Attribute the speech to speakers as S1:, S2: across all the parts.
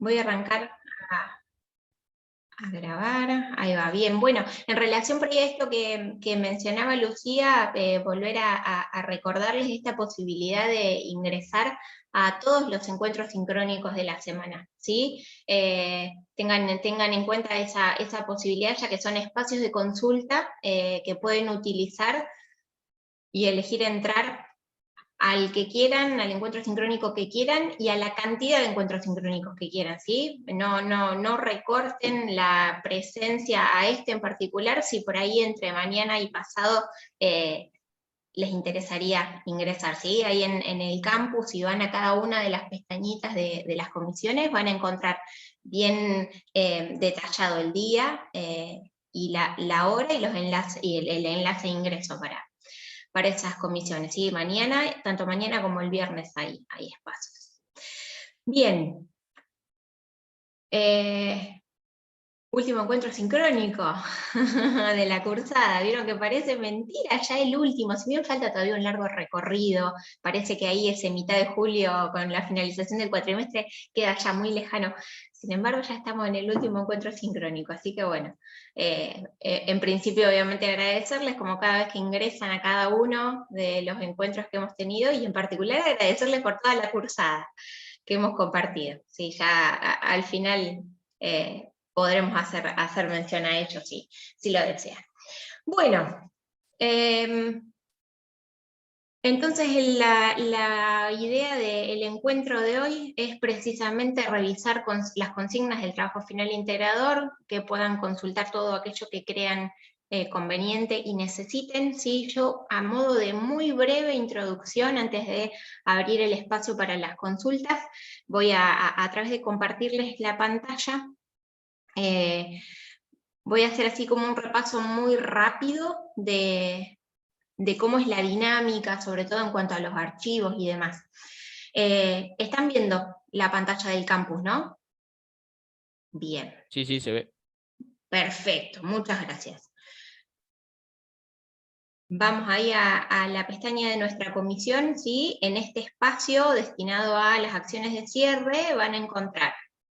S1: Voy a arrancar a grabar, ahí va, bien. Bueno, en relación por ahí a esto que mencionaba Lucía, volver a recordarles esta posibilidad de ingresar a todos los encuentros sincrónicos de la semana, ¿sí? Tengan en cuenta esa posibilidad, ya que son espacios de consulta que pueden utilizar y elegir entrar al que quieran, al encuentro sincrónico que quieran y a la cantidad de encuentros sincrónicos que quieran, ¿sí? No recorten la presencia a este en particular si por ahí entre mañana y pasado les interesaría ingresar, ¿sí? Ahí en el campus, si van a cada una de las pestañitas de las comisiones, van a encontrar bien detallado el día y la hora y los enlaces, y el enlace de ingreso para esas comisiones, ¿sí? Mañana, tanto mañana como el viernes hay espacios. Bien. Último encuentro sincrónico de la cursada. Vieron que parece mentira, ya el último, si bien falta todavía un largo recorrido, parece que ahí ese mitad de julio con la finalización del cuatrimestre queda ya muy lejano. Sin embargo, ya estamos en el último encuentro sincrónico, así que bueno, en principio obviamente agradecerles como cada vez que ingresan a cada uno de los encuentros que hemos tenido y en particular agradecerles por toda la cursada que hemos compartido. Sí, ya al final podremos hacer mención a ello si lo desean. Bueno, entonces la idea del encuentro de hoy es precisamente revisar las consignas del trabajo final integrador, que puedan consultar todo aquello que crean conveniente y necesiten. ¿Sí? Yo, a modo de muy breve introducción, antes de abrir el espacio para las consultas, voy a través de compartirles la pantalla, voy a hacer así como un repaso muy rápido de cómo es la dinámica, sobre todo en cuanto a los archivos y demás. Están viendo la pantalla del campus, ¿no? Bien.
S2: Sí, sí, se ve.
S1: Perfecto, muchas gracias. Vamos ahí a la pestaña de nuestra comisión, ¿sí? En este espacio destinado a las acciones de cierre van a encontrar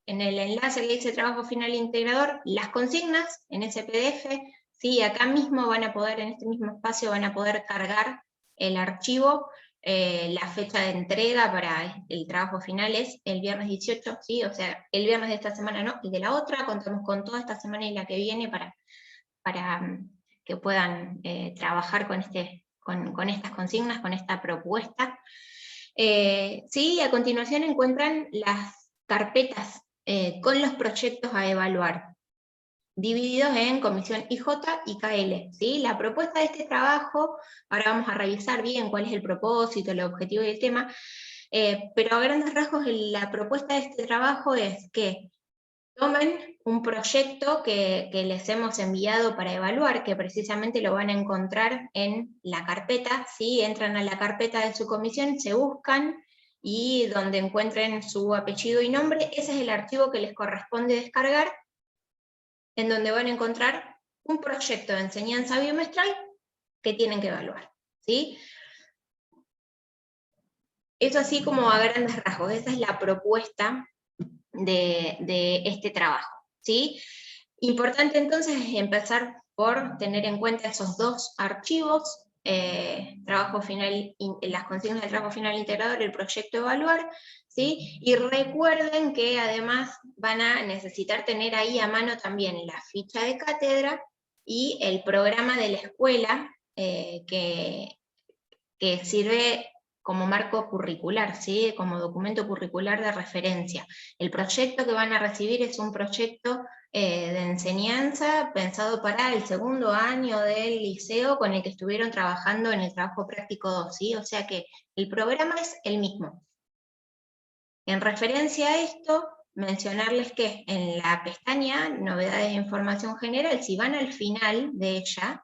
S1: en el enlace que dice trabajo final integrador las consignas en ese PDF, ¿sí? Acá mismo van a poder, en este mismo espacio van a poder cargar el archivo. La fecha de entrega para el trabajo final es el viernes 18, ¿sí? O sea, el viernes de esta semana no, y de la otra, contamos con toda esta semana y la que viene para que puedan trabajar con estas consignas, con esta propuesta. Sí, a continuación encuentran las carpetas con los proyectos a evaluar, divididos en comisión IJ y KL. ¿Sí? La propuesta de este trabajo, ahora vamos a revisar bien cuál es el propósito, el objetivo y el tema, pero a grandes rasgos la propuesta de este trabajo es que tomen un proyecto que les hemos enviado para evaluar, que precisamente lo van a encontrar en la carpeta, ¿sí? Entran a la carpeta de su comisión, se buscan, y donde encuentren su apellido y nombre, ese es el archivo que les corresponde descargar, en donde van a encontrar un proyecto de enseñanza bimestral que tienen que evaluar, ¿sí? Eso así como a grandes rasgos, esa es la propuesta de este trabajo, ¿sí? Importante entonces es empezar por tener en cuenta esos dos archivos, trabajo final, las consignas del trabajo final integrador, el proyecto evaluar, ¿sí? Y recuerden que además van a necesitar tener ahí a mano también la ficha de cátedra y el programa de la escuela que sirve como marco curricular, ¿sí? Como documento curricular de referencia. El proyecto que van a recibir es un proyecto de enseñanza pensado para el segundo año del liceo con el que estuvieron trabajando en el trabajo práctico 2, ¿sí? O sea que el programa es el mismo. En referencia a esto, mencionarles que en la pestaña Novedades de Información General, si van al final de ella,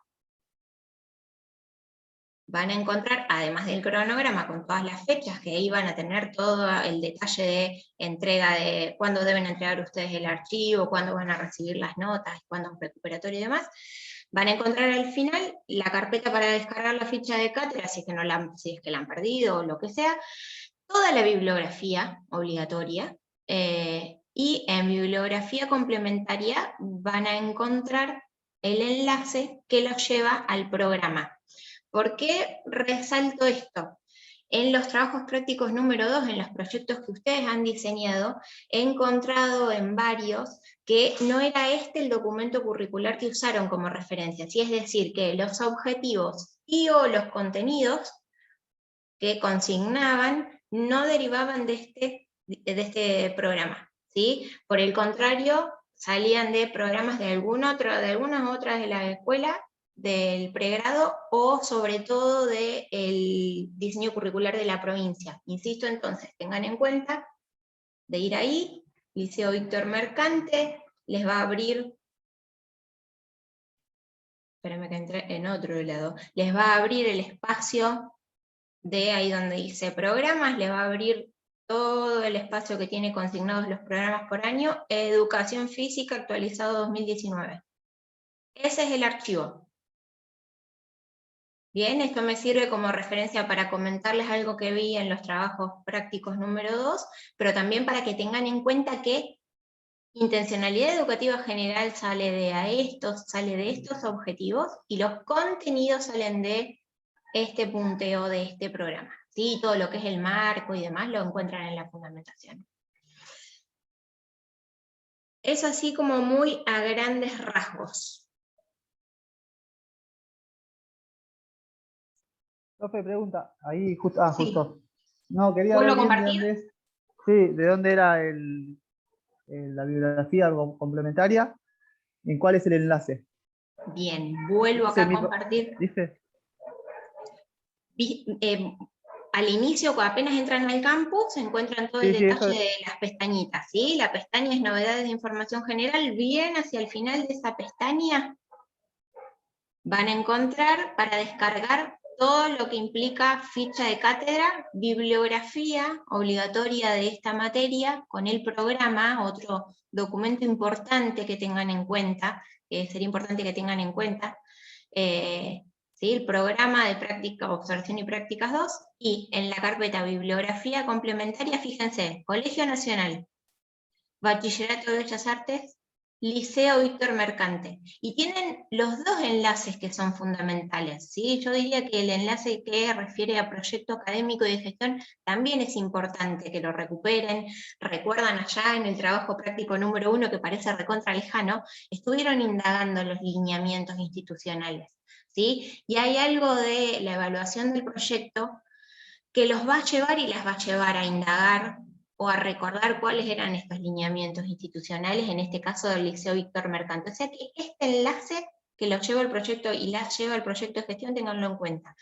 S1: van a encontrar, además del cronograma con todas las fechas, que ahí van a tener todo el detalle de entrega, de cuándo deben entregar ustedes el archivo, cuándo van a recibir las notas, cuándo es recuperatorio y demás. Van a encontrar al final la carpeta para descargar la ficha de cátedra, si es que la han perdido o lo que sea, toda la bibliografía obligatoria, y en bibliografía complementaria van a encontrar el enlace que los lleva al programa. ¿Por qué resalto esto? En los trabajos prácticos número 2, en los proyectos que ustedes han diseñado, he encontrado en varios que no era este el documento curricular que usaron como referencia, ¿sí? Es decir, que los objetivos y o los contenidos que consignaban no derivaban de este programa, ¿sí? Por el contrario, salían de programas de algunas otras de la escuela, del pregrado, o sobre todo del diseño curricular de la provincia. Insisto, entonces, tengan en cuenta de ir ahí, Liceo Víctor Mercante, les va a abrir, espérame que entré en otro lado, les va a abrir el espacio de ahí donde dice programas, le va a abrir todo el espacio que tiene consignados los programas por año, Educación Física actualizado 2019. Ese es el archivo. Bien, esto me sirve como referencia para comentarles algo que vi en los trabajos prácticos número 2, pero también para que tengan en cuenta que intencionalidad educativa general sale de estos objetivos, y los contenidos salen de este punteo de este programa. ¿Sí? Todo lo que es el marco y demás lo encuentran en la fundamentación. Es así como muy a grandes rasgos.
S2: Profe, pregunta, ahí justo,
S1: Sí.
S2: justo. No, quería
S1: ¿Vuelvo
S2: ver
S1: a
S2: bien
S1: compartir?
S2: de dónde era la bibliografía complementaria, en cuál es el enlace.
S1: Bien, vuelvo
S2: Dice
S1: acá a compartir.
S2: Dice.
S1: Al inicio, cuando apenas entran al campus, se encuentran todo el detalle de las pestañitas, ¿sí? La pestaña es novedades de información general, bien hacia el final de esa pestaña van a encontrar para descargar todo lo que implica ficha de cátedra, bibliografía obligatoria de esta materia, con el programa, otro documento importante que tengan en cuenta, sería importante que tengan en cuenta, ¿sí? El programa de práctica, observación y prácticas 2, y en la carpeta bibliografía complementaria, fíjense, Colegio Nacional, Bachillerato de Bellas Artes, Liceo Víctor Mercante. Y tienen los dos enlaces que son fundamentales, ¿sí? Yo diría que el enlace que refiere a proyecto académico y de gestión también es importante que lo recuperen. Recuerdan allá en el trabajo práctico número 1, que parece recontra lejano, estuvieron indagando los lineamientos institucionales, ¿sí? Y hay algo de la evaluación del proyecto que los va a llevar y las va a llevar a indagar o a recordar cuáles eran estos lineamientos institucionales, en este caso del Liceo Víctor Mercante. O sea que este enlace que los lleva el proyecto y las lleva el proyecto de gestión, tenganlo en cuenta.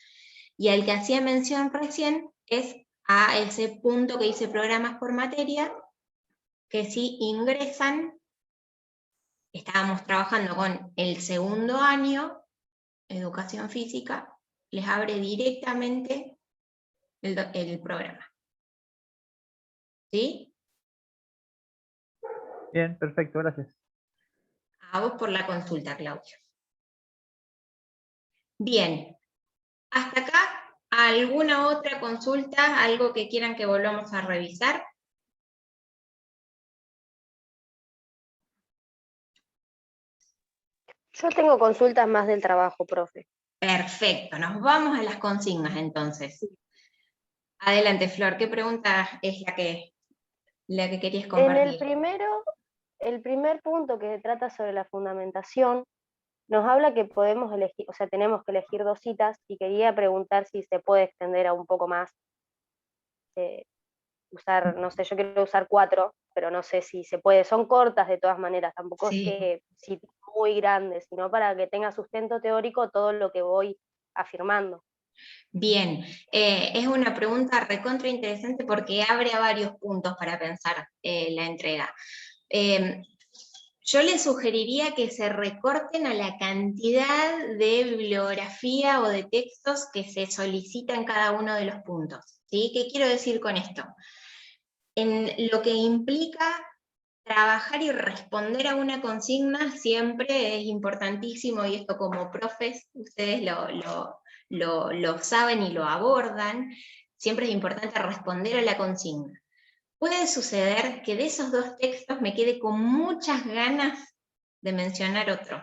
S1: Y al que hacía mención recién es a ese punto que dice programas por materia, que si ingresan, estábamos trabajando con el segundo año, educación física, les abre directamente el programa. ¿Sí?
S2: Bien, perfecto, gracias.
S1: A vos por la consulta, Claudio. Bien, hasta acá, ¿alguna otra consulta? ¿Algo que quieran que volvamos a revisar?
S3: Yo tengo consultas más del trabajo, profe.
S1: Perfecto, nos vamos a las consignas entonces. Adelante, Flor, ¿qué pregunta es la que querías compartir?
S3: El primer punto que trata sobre la fundamentación, nos habla que podemos elegir, o sea, tenemos que elegir 2 citas, y quería preguntar si se puede extender a un poco más, usar, no sé, yo quiero usar 4, pero no sé si se puede, son cortas de todas maneras, tampoco
S1: Sí.
S3: es que citas muy grandes, sino para que tenga sustento teórico todo lo que voy afirmando.
S1: Bien, es una pregunta recontra interesante porque abre a varios puntos para pensar la entrega. Yo les sugeriría que se recorten a la cantidad de bibliografía o de textos que se solicita en cada uno de los puntos, ¿sí? ¿Qué quiero decir con esto? En lo que implica trabajar y responder a una consigna siempre es importantísimo, y esto como profes ustedes lo saben y lo abordan, siempre es importante responder a la consigna. puede suceder que de esos 2 textos me quede con muchas ganas de mencionar otro,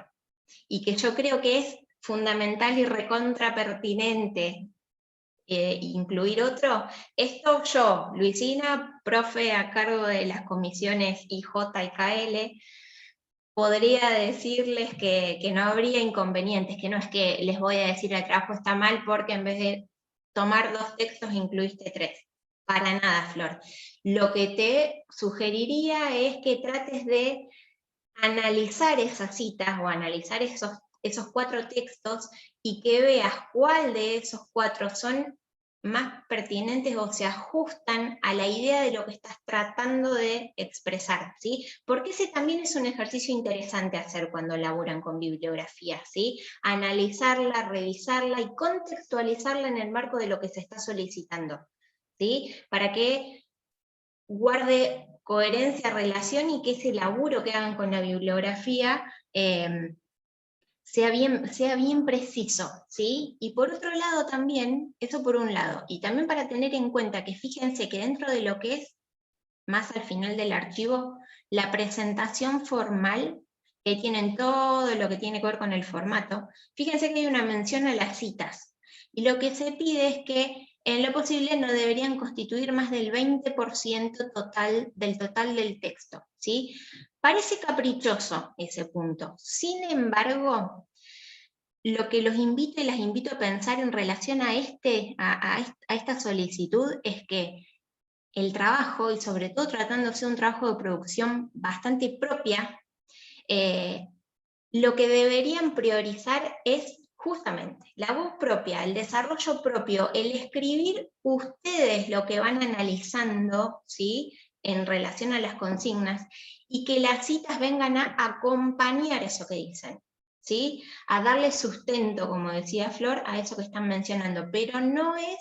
S1: y que yo creo que es fundamental y recontra pertinente incluir otro. Esto yo, Luisina, profe a cargo de las comisiones IJ y KL, podría decirles que no habría inconvenientes, que no es que les voy a decir el trabajo está mal porque en vez de tomar 2 textos incluiste 3. Para nada, Flor. Lo que te sugeriría es que trates de analizar esas citas o analizar esos 4 textos y que veas cuál de esos 4 son más pertinentes o se ajustan a la idea de lo que estás tratando de expresar, ¿sí? Porque ese también es un ejercicio interesante hacer cuando laburan con bibliografía, ¿sí? Analizarla, revisarla y contextualizarla en el marco de lo que se está solicitando, ¿sí? Para que guarde coherencia, relación y que ese laburo que hagan con la bibliografía sea bien preciso, ¿sí? Y por otro lado también, eso por un lado, y también para tener en cuenta que fíjense que dentro de lo que es, más al final del archivo, la presentación formal, que tienen todo lo que tiene que ver con el formato, fíjense que hay una mención a las citas, y lo que se pide es que en lo posible no deberían constituir más del 20% del total del texto, ¿sí? Parece caprichoso ese punto, sin embargo, lo que los invito y las invito a pensar en relación a esta solicitud es que el trabajo, y sobre todo tratándose de un trabajo de producción bastante propia, lo que deberían priorizar es justamente la voz propia, el desarrollo propio, el escribir ustedes lo que van analizando, ¿sí?, en relación a las consignas, y que las citas vengan a acompañar eso que dicen, ¿sí?, a darle sustento, como decía Flor, a eso que están mencionando, pero no es,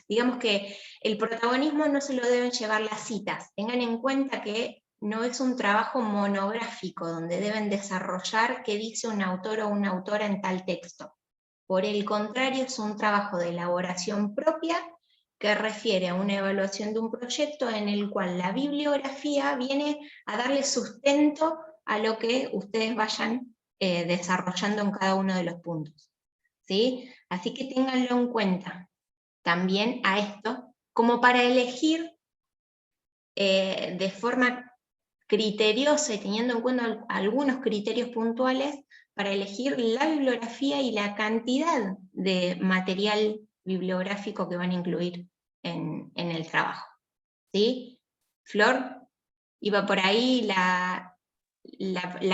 S1: digamos que el protagonismo no se lo deben llevar las citas. Tengan en cuenta que no es un trabajo monográfico donde deben desarrollar qué dice un autor o una autora en tal texto. Por el contrario, es un trabajo de elaboración propia que refiere a una evaluación de un proyecto en el cual la bibliografía viene a darle sustento a lo que ustedes vayan desarrollando en cada uno de los puntos, ¿sí? Así que ténganlo en cuenta también a esto, como para elegir de forma criteriosa y teniendo en cuenta algunos criterios puntuales para elegir la bibliografía y la cantidad de material bibliográfico que van a incluir en el trabajo, ¿sí? Flor, iba por ahí la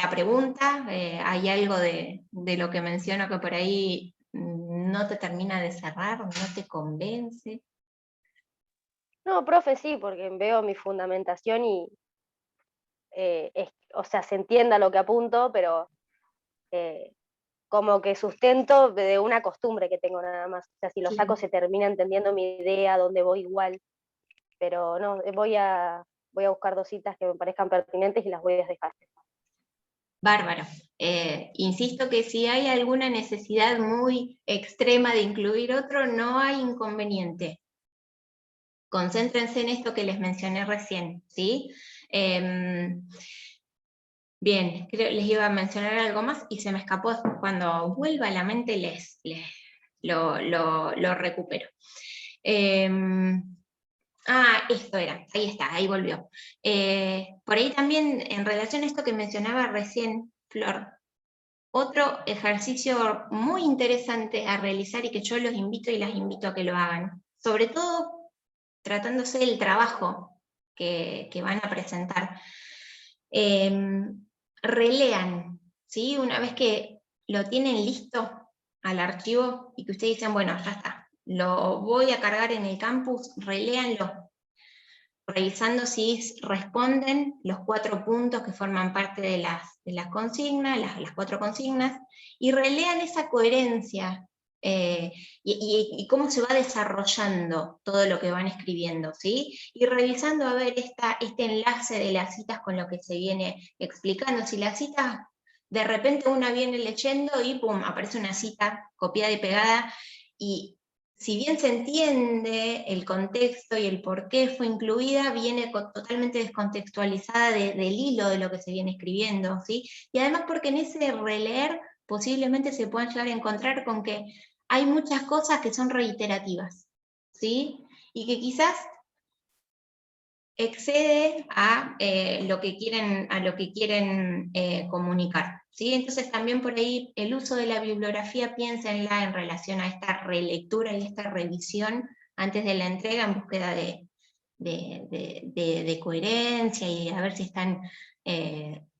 S1: pregunta, ¿hay algo de lo que menciono que por ahí no te termina de cerrar, no te convence?
S3: No, profe, sí, porque veo mi fundamentación y, o sea, se entienda lo que apunto, pero como que sustento de una costumbre que tengo nada más. O sea, si lo saco se termina entendiendo mi idea, dónde voy igual. Pero no, voy a buscar 2 citas que me parezcan pertinentes y las voy a dejar.
S1: Bárbaro. Insisto que si hay alguna necesidad muy extrema de incluir otro, no hay inconveniente. Concéntrense en esto que les mencioné recién, ¿sí? Bien, les iba a mencionar algo más y se me escapó. Cuando vuelva a la mente lo recupero. Esto era, ahí está, ahí volvió. Por ahí también, en relación a esto que mencionaba recién, Flor, otro ejercicio muy interesante a realizar y que yo los invito y las invito a que lo hagan, sobre todo tratándose del trabajo que van a presentar, relean, ¿sí? Una vez que lo tienen listo al archivo y que ustedes dicen, bueno, ya está, lo voy a cargar en el campus, reléanlo, revisando si responden los 4 puntos que forman parte de las consignas, las 4 consignas, y relean esa coherencia y cómo se va desarrollando todo lo que van escribiendo, ¿sí? Y revisando a ver este enlace de las citas con lo que se viene explicando. Si la cita, de repente una viene leyendo y ¡pum!, aparece una cita copiada y pegada, y si bien se entiende el contexto y el por qué fue incluida, viene totalmente descontextualizada del hilo de lo que se viene escribiendo, ¿sí? Y además porque en ese releer posiblemente se puedan llegar a encontrar con que hay muchas cosas que son reiterativas, ¿sí? Y que quizás excede a lo que quieren comunicar, ¿sí? Entonces también por ahí el uso de la bibliografía, piénsenla en relación a esta relectura y esta revisión antes de la entrega en búsqueda de coherencia y a ver si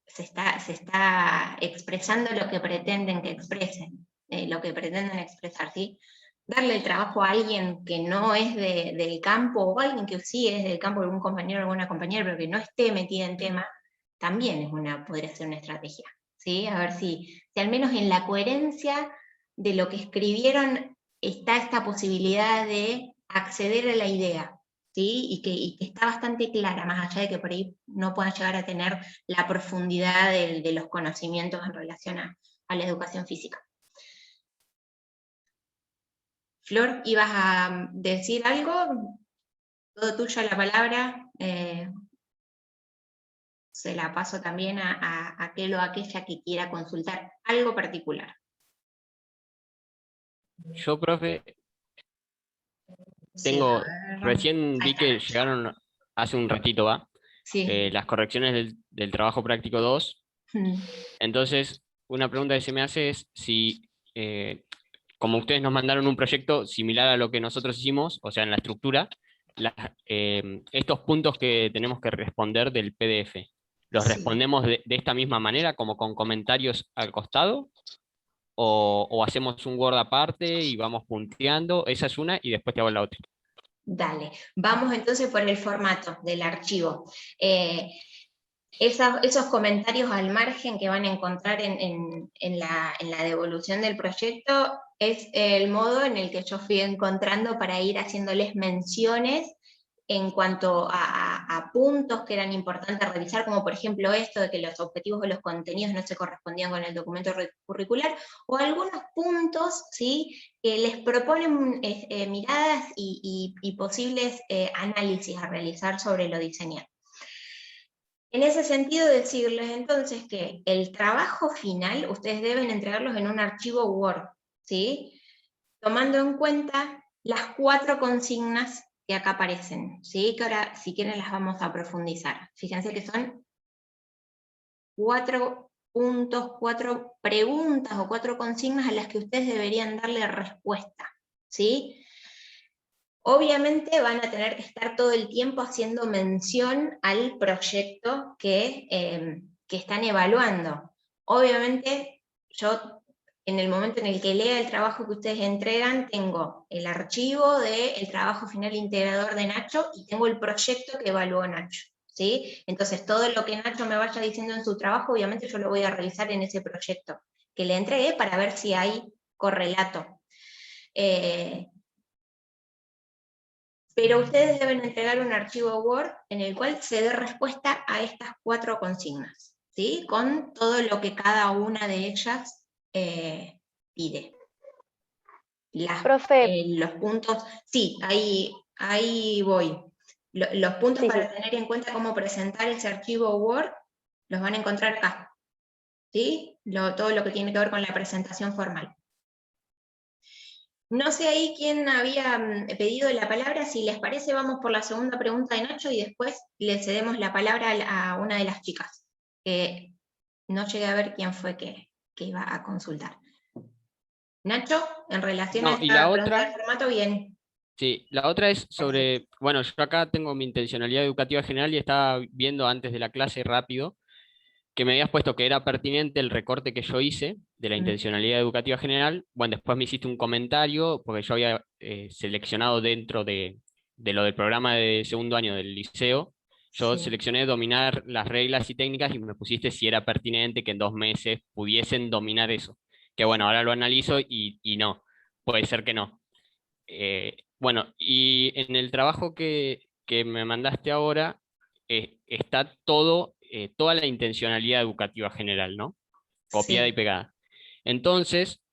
S1: se está expresando lo que pretenden que expresen, lo que pretenden expresar, ¿sí? Darle el trabajo a alguien que no es del campo, o alguien que sí es del campo, algún compañero o alguna compañera, pero que no esté metida en tema, también podría ser una estrategia, ¿sí? A ver si al menos en la coherencia de lo que escribieron está esta posibilidad de acceder a la idea, ¿sí? Y que está bastante clara, más allá de que por ahí no puedan llegar a tener la profundidad de los conocimientos en relación a la educación física. Flor, ¿ibas a decir algo? Todo tuyo la palabra. Se la paso también a aquel o aquella que quiera consultar algo particular.
S4: Yo, profe,
S1: Sí,
S4: recién
S1: ahí
S4: vi
S1: está
S4: que
S1: Nacho.
S4: llegaron hace un ratito, ¿va?
S1: Sí.
S4: Las correcciones del trabajo práctico 2.
S1: Mm.
S4: Entonces, una pregunta que se me hace es si, como ustedes nos mandaron un proyecto similar a lo que nosotros hicimos, o sea, en la estructura, estos puntos que tenemos que responder del PDF, ¿los
S1: Sí.
S4: respondemos de esta misma manera, como con comentarios al costado? O hacemos un Word aparte y vamos punteando? Esa es una, y después te hago la otra.
S1: Dale, vamos entonces por el formato del archivo. Esos comentarios al margen que van a encontrar en la devolución del proyecto es el modo en el que yo fui encontrando para ir haciéndoles menciones en cuanto a puntos que eran importantes revisar, como por ejemplo esto de que los objetivos o los contenidos no se correspondían con el documento curricular, o algunos puntos, ¿sí?, que les proponen miradas y posibles análisis a realizar sobre lo diseñado. En ese sentido, decirles entonces que el trabajo final ustedes deben entregarlos en un archivo Word, ¿sí?, tomando en cuenta las 4 consignas que acá aparecen, ¿sí?, que ahora si quieren las vamos a profundizar. Fíjense que son 4 puntos, 4 preguntas o 4 consignas a las que ustedes deberían darle respuesta, ¿sí? Obviamente van a tener que estar todo el tiempo haciendo mención al proyecto que están evaluando. Obviamente yo, en el momento en el que lea el trabajo que ustedes entregan, tengo el archivo del trabajo final integrador de Nacho y tengo el proyecto que evaluó Nacho, ¿sí? Entonces todo lo que Nacho me vaya diciendo en su trabajo, obviamente yo lo voy a revisar en ese proyecto que le entregué para ver si hay correlato. Pero ustedes deben entregar un archivo Word en el cual se dé respuesta a estas 4 consignas, ¿sí?, con todo lo que cada una de ellas pide.
S3: Profe.
S1: Los puntos, sí, ahí voy. Los puntos
S3: Sí,
S1: para
S3: sí.
S1: tener en cuenta cómo presentar ese archivo Word los van a encontrar acá, ¿sí? Todo lo que tiene que ver con la presentación formal. No sé ahí quién había pedido la palabra. Si les parece, vamos por la segunda pregunta de Nacho y después le cedemos la palabra a una de las chicas, que no llegué a ver quién fue que iba a consultar. Nacho, en relación a
S4: No, y
S1: esta
S4: la
S1: pregunta
S4: otra,
S1: del formato, bien.
S4: sí, la otra es sobre, bueno, yo acá tengo mi intencionalidad educativa general y estaba viendo antes de la clase rápido que me habías puesto que era pertinente el recorte que yo hice de la intencionalidad educativa general. Bueno, después me hiciste un comentario, porque yo había seleccionado dentro de lo del programa de segundo año del liceo, yo
S1: Sí.
S4: seleccioné dominar las reglas y técnicas y me pusiste si era pertinente que en 2 meses pudiesen dominar eso. Que bueno, ahora lo analizo y no, puede ser que no. Bueno, y en el trabajo que me mandaste ahora, está toda la intencionalidad educativa general, ¿no? Copiada y
S1: Sí.
S4: pegada. Entonces,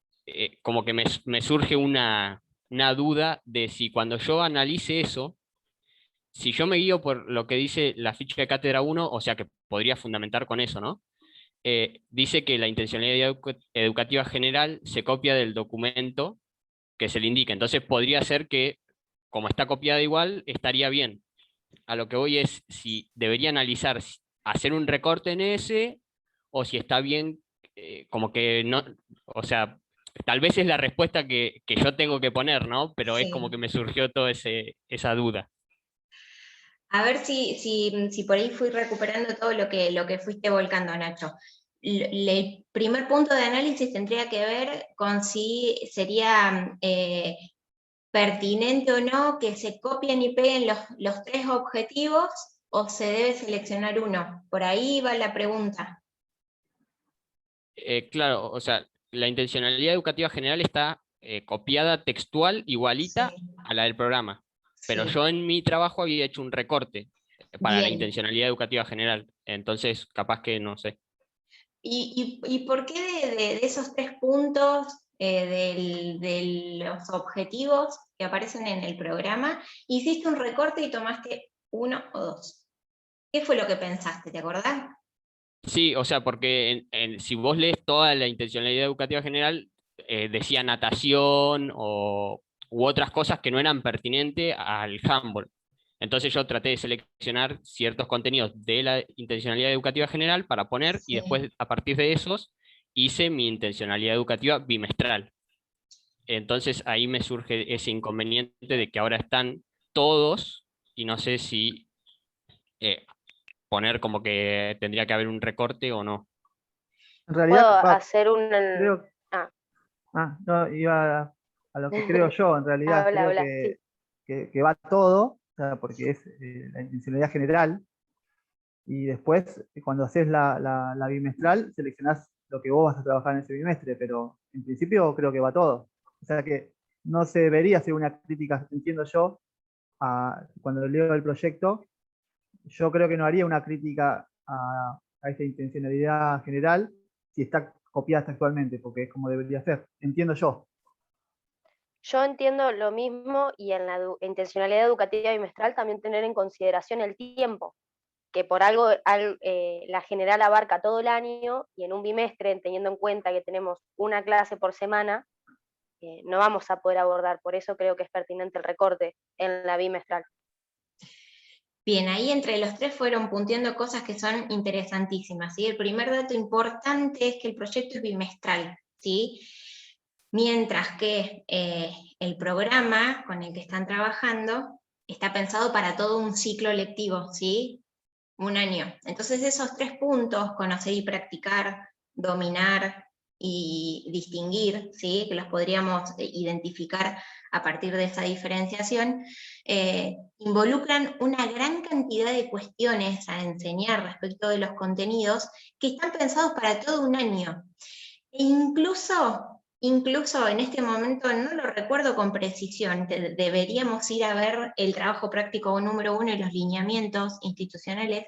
S4: como que me surge una una duda de si cuando yo analice eso, si yo me guío por lo que dice la ficha de cátedra 1, o sea que podría fundamentar con eso, ¿no? Dice que la intencionalidad educativa general se copia del documento que se le indica. Entonces podría ser que, como está copiada igual, estaría bien. A lo que voy es si debería analizar, hacer un recorte en ese, o si está bien, como que no, o sea, tal vez es la respuesta que yo tengo que poner, ¿no? Pero es como
S1: Sí.
S4: que me surgió toda esa duda.
S1: A ver si por ahí fui recuperando todo lo que fuiste volcando, Nacho. El primer punto de análisis tendría que ver con si sería pertinente o no que se copien y peguen los tres objetivos o se debe seleccionar uno. Por ahí va la pregunta.
S4: Claro, o sea, la intencionalidad educativa general está copiada textual,
S1: Sí,
S4: igualita a la del programa. Pero
S1: sí.
S4: yo en mi trabajo había hecho un recorte para la
S1: Bien.
S4: intencionalidad educativa general. Entonces, capaz que no sé.
S1: ¿Y por qué de esos tres puntos de los objetivos que aparecen en el programa, hiciste un recorte y tomaste uno o dos? ¿Qué fue lo que pensaste? ¿Te acordás?
S4: Sí, o sea, porque si vos lees toda la intencionalidad educativa general, decía natación u otras cosas que no eran pertinentes al handball. Entonces yo traté de seleccionar ciertos contenidos de la intencionalidad educativa general para poner y
S1: Sí.
S4: después a partir de esos hice mi intencionalidad educativa bimestral. Entonces ahí me surge ese inconveniente de que ahora están todos y no sé si eh, poner como que tendría que haber un recorte o no.
S2: En
S3: Puedo
S2: realidad,
S3: hacer un...
S2: creo,
S3: Ah,
S2: no, iba a lo que creo yo, en realidad
S3: habla,
S2: creo
S3: habla, sí.
S2: que va todo, o sea, porque es la intencionalidad general, y después, cuando haces la bimestral, seleccionás lo que vos vas a trabajar en ese bimestre, pero en principio creo que va todo. O sea que no se debería hacer una crítica, entiendo yo, cuando leo el proyecto, yo creo que no haría una crítica a esta intencionalidad general si está copiada textualmente, porque es como debería ser, entiendo yo.
S3: Yo entiendo lo mismo y en la intencionalidad educativa bimestral también tener en consideración el tiempo, que por algo la general abarca todo el año y en un bimestre, teniendo en cuenta que tenemos una clase por semana, no vamos a poder abordar. Por eso creo que es pertinente el recorte en la bimestral.
S1: Bien, ahí entre los tres fueron punteando cosas que son interesantísimas, ¿sí? El primer dato importante es que el proyecto es bimestral, ¿sí? Mientras que el programa con el que están trabajando está pensado para todo un ciclo lectivo, ¿sí? Un año. Entonces esos tres puntos, conocer y practicar, dominar y distinguir, ¿sí? Que los podríamos identificar a partir de esa diferenciación, involucran una gran cantidad de cuestiones a enseñar respecto de los contenidos que están pensados para todo un año. E incluso en este momento no lo recuerdo con precisión, deberíamos ir a ver el trabajo práctico número 1 y los lineamientos institucionales.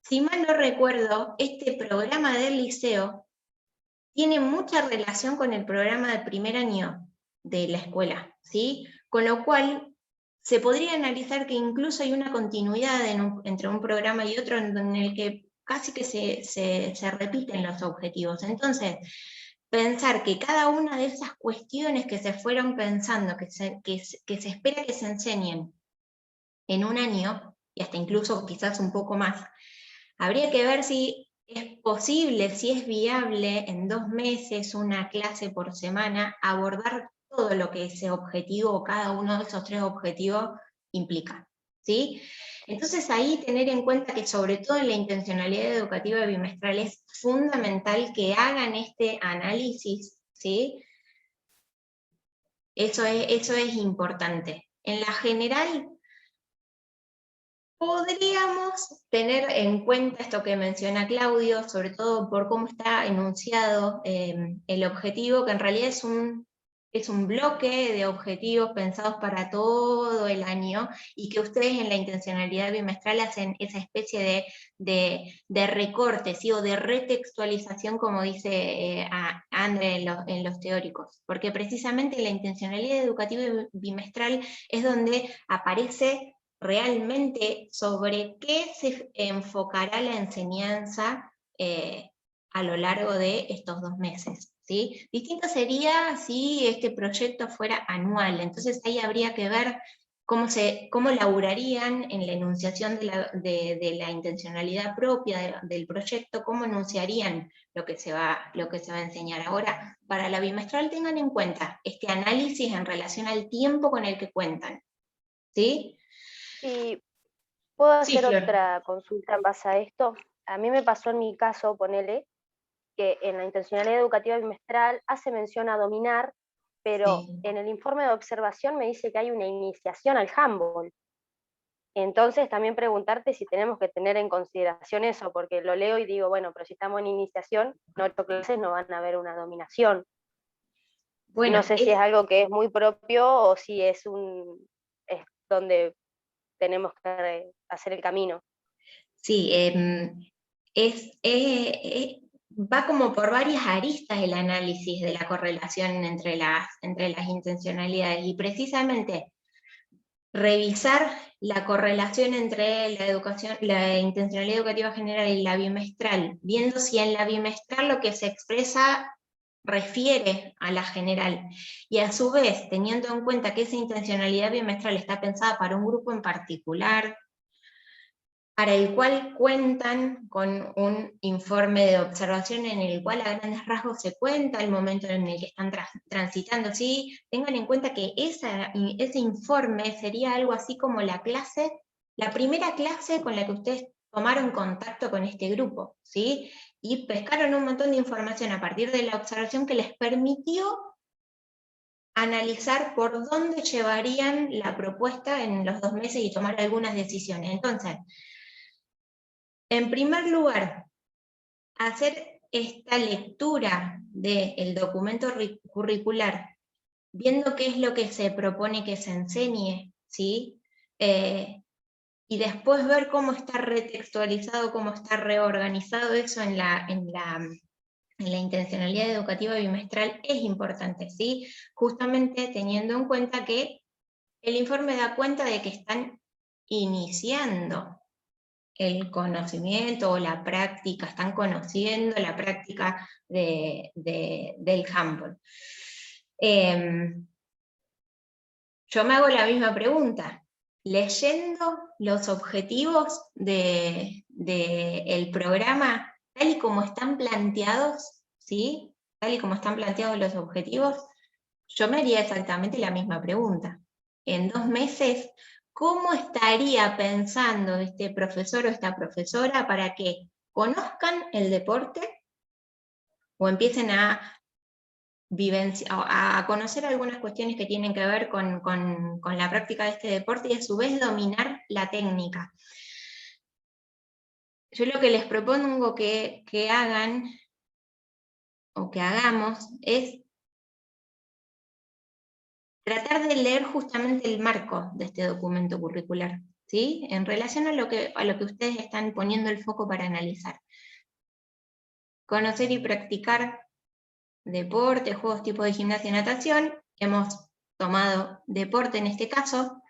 S1: Si mal no recuerdo, este programa del liceo tiene mucha relación con el programa de primer año de la escuela, ¿sí? Con lo cual se podría analizar que incluso hay una continuidad entre un programa y otro en el que casi que se repiten los objetivos. Entonces, pensar que cada una de esas cuestiones que se fueron pensando, que se espera que se enseñen en un año, y hasta incluso quizás un poco más, habría que ver si es posible, si es viable en 2 meses, una clase por semana, abordar todo lo que ese objetivo o cada uno de esos tres objetivos implica, ¿sí? Entonces ahí tener en cuenta que sobre todo en la intencionalidad educativa bimestral es fundamental que hagan este análisis, ¿sí? Eso es importante. En la general, podríamos tener en cuenta esto que menciona Claudio, sobre todo por cómo está enunciado el objetivo, que en realidad es un bloque de objetivos pensados para todo el año, y que ustedes en la intencionalidad bimestral hacen esa especie de recorte, ¿sí? O de retextualización, como dice André en los teóricos, porque precisamente la intencionalidad educativa bimestral es donde aparece realmente sobre qué se enfocará la enseñanza a lo largo de estos 2 meses. ¿Sí? Distinto sería si este proyecto fuera anual, entonces ahí habría que ver cómo laburarían en la enunciación de la intencionalidad propia del proyecto, cómo enunciarían lo que se va a enseñar. Ahora, para la bimestral tengan en cuenta este análisis en relación al tiempo con el que cuentan. ¿Sí?
S3: Y puedo
S1: Sí,
S3: hacer
S1: Flor.
S3: otra consulta en base a esto. A mí me pasó en mi caso, ponele, que en la intencionalidad educativa bimestral hace mención a dominar, pero
S1: Sí.
S3: en el informe de observación me dice que hay una iniciación al handball. Entonces también preguntarte si tenemos que tener en consideración eso, porque lo leo y digo, bueno, pero si estamos en iniciación, en 8 clases no van a haber una dominación.
S1: Bueno,
S3: No sé si es algo que es muy propio o si es donde tenemos que hacer el camino.
S1: Sí, va como por varias aristas el análisis de la correlación entre las intencionalidades, y precisamente revisar la correlación entre la intencionalidad educativa general y la bimestral, viendo si en la bimestral lo que se expresa refiere a la general, y a su vez teniendo en cuenta que esa intencionalidad bimestral está pensada para un grupo en particular, para el cual cuentan con un informe de observación en el cual a grandes rasgos se cuenta el momento en el que están transitando. ¿Sí? Tengan en cuenta que ese informe sería algo así como la primera clase con la que ustedes tomaron contacto con este grupo, ¿sí? Y pescaron un montón de información a partir de la observación que les permitió analizar por dónde llevarían la propuesta en los 2 meses y tomar algunas decisiones. Entonces, en primer lugar, hacer esta lectura del documento curricular, viendo qué es lo que se propone que se enseñe, ¿sí? Y después ver cómo está retextualizado, cómo está reorganizado eso en la intencionalidad educativa bimestral, es importante, ¿sí? Justamente teniendo en cuenta que el informe da cuenta de que están iniciando el conocimiento o la práctica, están conociendo la práctica del handball. Yo me hago la misma pregunta. Leyendo los objetivos del programa, tal y como están planteados, ¿sí? Tal y como están planteados los objetivos, yo me haría exactamente la misma pregunta. En 2 meses, ¿cómo estaría pensando este profesor o esta profesora para que conozcan el deporte o empiecen a conocer algunas cuestiones que tienen que ver con la práctica de este deporte, y a su vez dominar la técnica? Yo lo que les propongo que hagan o que hagamos es tratar de leer justamente el marco de este documento curricular, ¿sí? En relación a lo que ustedes están poniendo el foco para analizar. Conocer y practicar deporte, juegos tipo de gimnasia y natación. Hemos tomado deporte en este caso,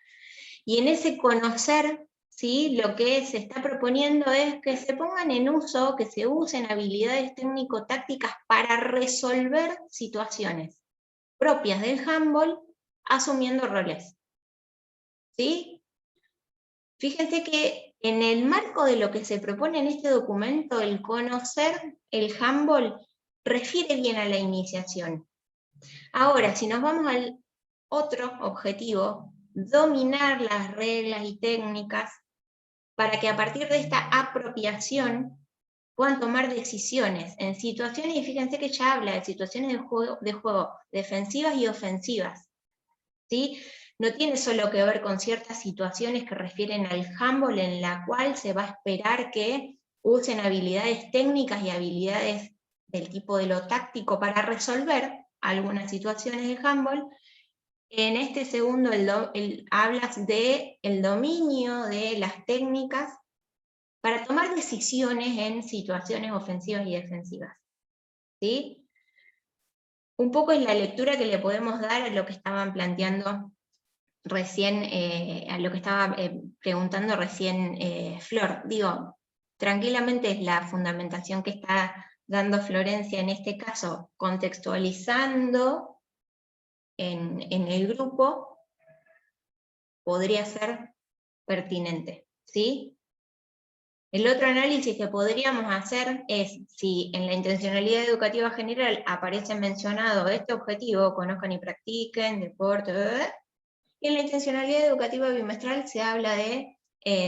S1: y en ese conocer, ¿sí? Lo que se está proponiendo es que se pongan en uso, que se usen habilidades técnico-tácticas para resolver situaciones propias del handball, asumiendo roles. ¿Sí? Fíjense que en el marco de lo que se propone en este documento, el conocer el handball refiere bien a la iniciación. Ahora, si nos vamos al otro objetivo, dominar las reglas y técnicas para que a partir de esta apropiación puedan tomar decisiones en situaciones, y fíjense que ya habla de situaciones de juego defensivas y ofensivas, ¿sí? No tiene solo que ver con ciertas situaciones que refieren al handball en la cual se va a esperar que usen habilidades técnicas y habilidades del tipo de lo táctico para resolver algunas situaciones de Humboldt. En este segundo hablas de el dominio de las técnicas para tomar decisiones en situaciones ofensivas y defensivas. ¿Sí? Un poco es la lectura que le podemos dar a lo que estaban planteando recién, a lo que estaba preguntando recién Flor. Digo, tranquilamente es la fundamentación que está dando Florencia en este caso, contextualizando en el grupo, podría ser pertinente, ¿sí? El otro análisis que podríamos hacer es si en la intencionalidad educativa general aparece mencionado este objetivo, conozcan y practiquen, deporte, y en la intencionalidad educativa bimestral se habla de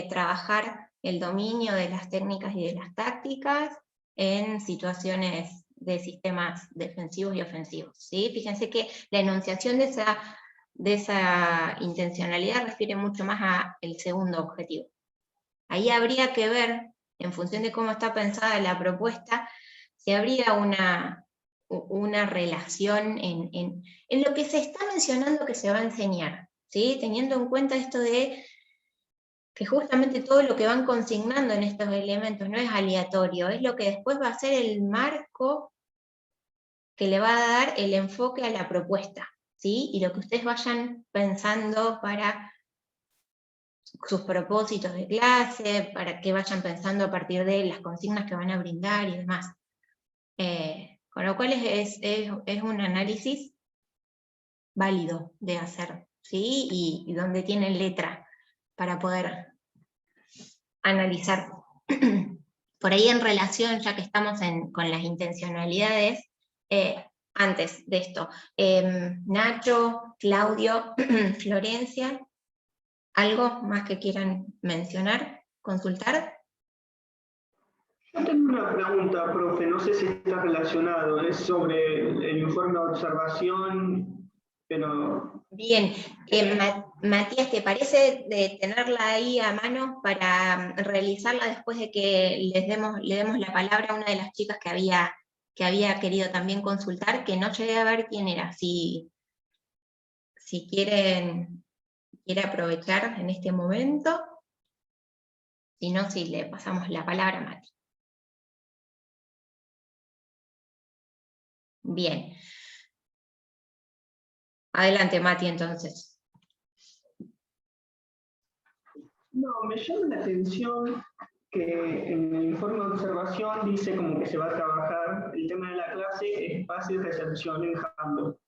S1: trabajar el dominio de las técnicas y de las tácticas en situaciones de sistemas defensivos y ofensivos, ¿sí? Fíjense que la enunciación de esa intencionalidad refiere mucho más al segundo objetivo. Ahí habría que ver, en función de cómo está pensada la propuesta, si habría una relación en lo que se está mencionando que se va a enseñar, ¿sí? Teniendo en cuenta esto de que justamente todo lo que van consignando en estos elementos no es aleatorio, es lo que después va a ser el marco que le va a dar el enfoque a la propuesta, ¿sí? Y lo que ustedes vayan pensando para sus propósitos de clase, para que vayan pensando a partir de las consignas que van a brindar y demás. Con lo cual es un análisis válido de hacer, ¿sí? Y donde tienen letra para poder analizar. Por ahí en relación, ya que estamos con las intencionalidades, antes de esto, Nacho, Claudio, Florencia, ¿algo más que quieran mencionar, consultar?
S5: Yo tengo una pregunta, profe, no sé si está relacionado, es sobre el informe de observación, pero...
S1: Bien, Matías, ¿te parece de tenerla ahí a mano para realizarla después de que le demos la palabra a una de las chicas que había querido también consultar, que no llegué a ver quién era? Si quiere aprovechar en este momento, si no, si le pasamos la palabra a Mati. Bien. Adelante, Mati, entonces.
S5: No, me llama la atención que en el informe de observación dice como que se va a trabajar el tema de la clase, espacio y recepción en Humboldt.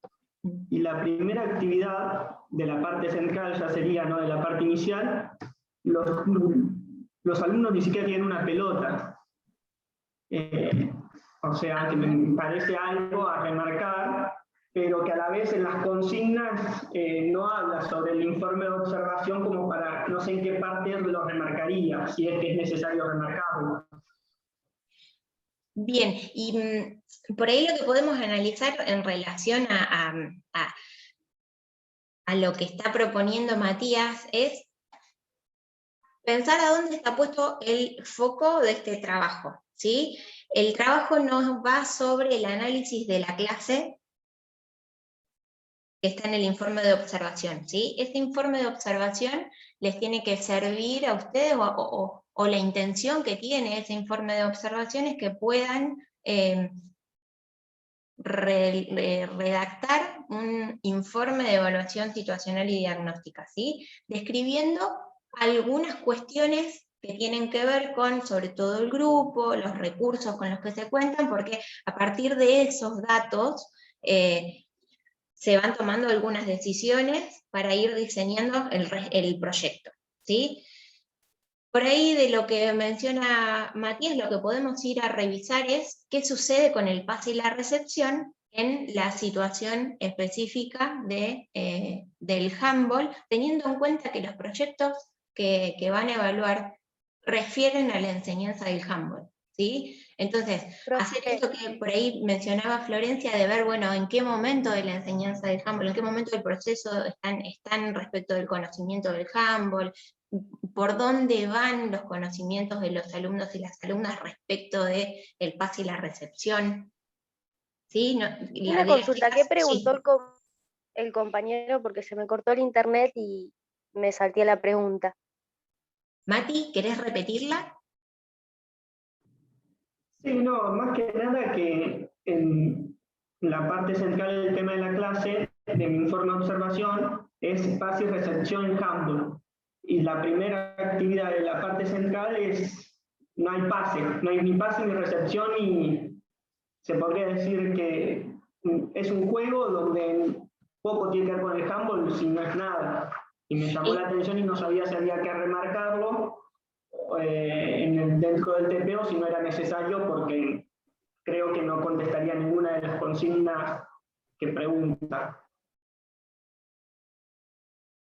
S5: Y la primera actividad de la parte central ya sería, ¿no?, de la parte inicial, los alumnos ni siquiera tienen una pelota. O sea, que me parece algo a remarcar, pero que a la vez en las consignas no habla sobre el informe de observación como para, no sé en qué parte lo remarcaría, si es que es necesario remarcarlo.
S1: Bien, y por ahí lo que podemos analizar en relación a lo que está proponiendo Matías es pensar a dónde está puesto el foco de este trabajo, ¿sí? El trabajo no va sobre el análisis de la clase que está en el informe de observación, ¿sí? Este informe de observación les tiene que servir a ustedes o la intención que tiene ese informe de observación es que puedan redactar un informe de evaluación situacional y diagnóstica, ¿sí? Describiendo algunas cuestiones que tienen que ver con, sobre todo el grupo, los recursos con los que se cuentan, porque a partir de esos datos se van tomando algunas decisiones para ir diseñando el proyecto, ¿sí? Por ahí de lo que menciona Matías, lo que podemos ir a revisar es qué sucede con el pase y la recepción en la situación específica del Humboldt, teniendo en cuenta que los proyectos que van a evaluar refieren a la enseñanza del Humboldt, ¿sí? Entonces, hacer esto que por ahí mencionaba Florencia, de ver, bueno, en qué momento de la enseñanza del Humboldt, en qué momento del proceso están respecto del conocimiento del Humboldt, por dónde van los conocimientos de los alumnos y las alumnas respecto del pase y la recepción. ¿sí? No,
S3: Una consulta, ¿qué preguntó
S1: sí.
S3: el compañero? Porque se me cortó el internet y me salté la pregunta.
S1: Mati, ¿querés repetirla?
S5: Sí, no, más que nada que en la parte central del tema de la clase, de mi informe de observación, es pase y recepción en Handle. Y la primera actividad de la parte central es, no hay pase, no hay ni pase ni recepción, y se podría decir que es un juego donde poco tiene que ver con el handball, si no es nada. Y me llamó la atención y no sabía si había que remarcarlo dentro del TP o si no era necesario, porque creo que no contestaría ninguna de las consignas que pregunta.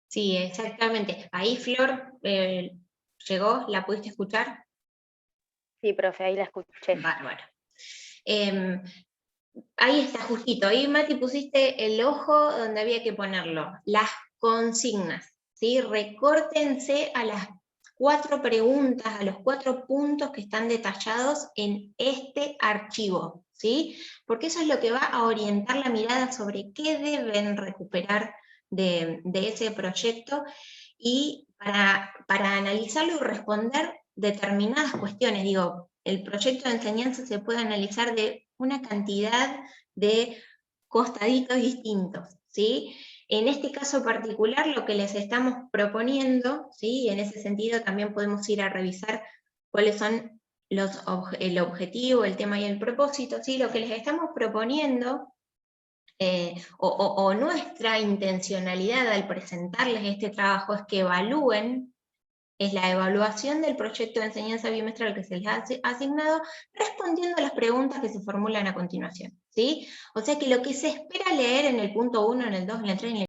S1: Sí, exactamente. Ahí, Flor, ¿llegó? ¿La pudiste escuchar?
S3: Sí, profe, ahí la escuché.
S1: Bárbaro. Ahí está, justito. Ahí, Mati, pusiste el ojo donde había que ponerlo. Las consignas, ¿sí? Recórtense a las 4 preguntas, a los 4 puntos que están detallados en este archivo, ¿sí? Porque eso es lo que va a orientar la mirada sobre qué deben recuperar de ese proyecto, y para analizarlo y responder determinadas cuestiones. Digo, el proyecto de enseñanza se puede analizar de una cantidad de costaditos distintos, ¿sí? En este caso particular, lo que les estamos proponiendo, ¿sí? En ese sentido también podemos ir a revisar cuáles son el objetivo, el tema y el propósito, ¿sí? Lo que les estamos proponiendo, o nuestra intencionalidad al presentarles este trabajo, es que evalúen, es la evaluación del proyecto de enseñanza bimestral que se les ha asignado, respondiendo a las preguntas que se formulan a continuación, ¿sí? O sea que lo que se espera leer en el punto 1, en el 2, en el 3, en el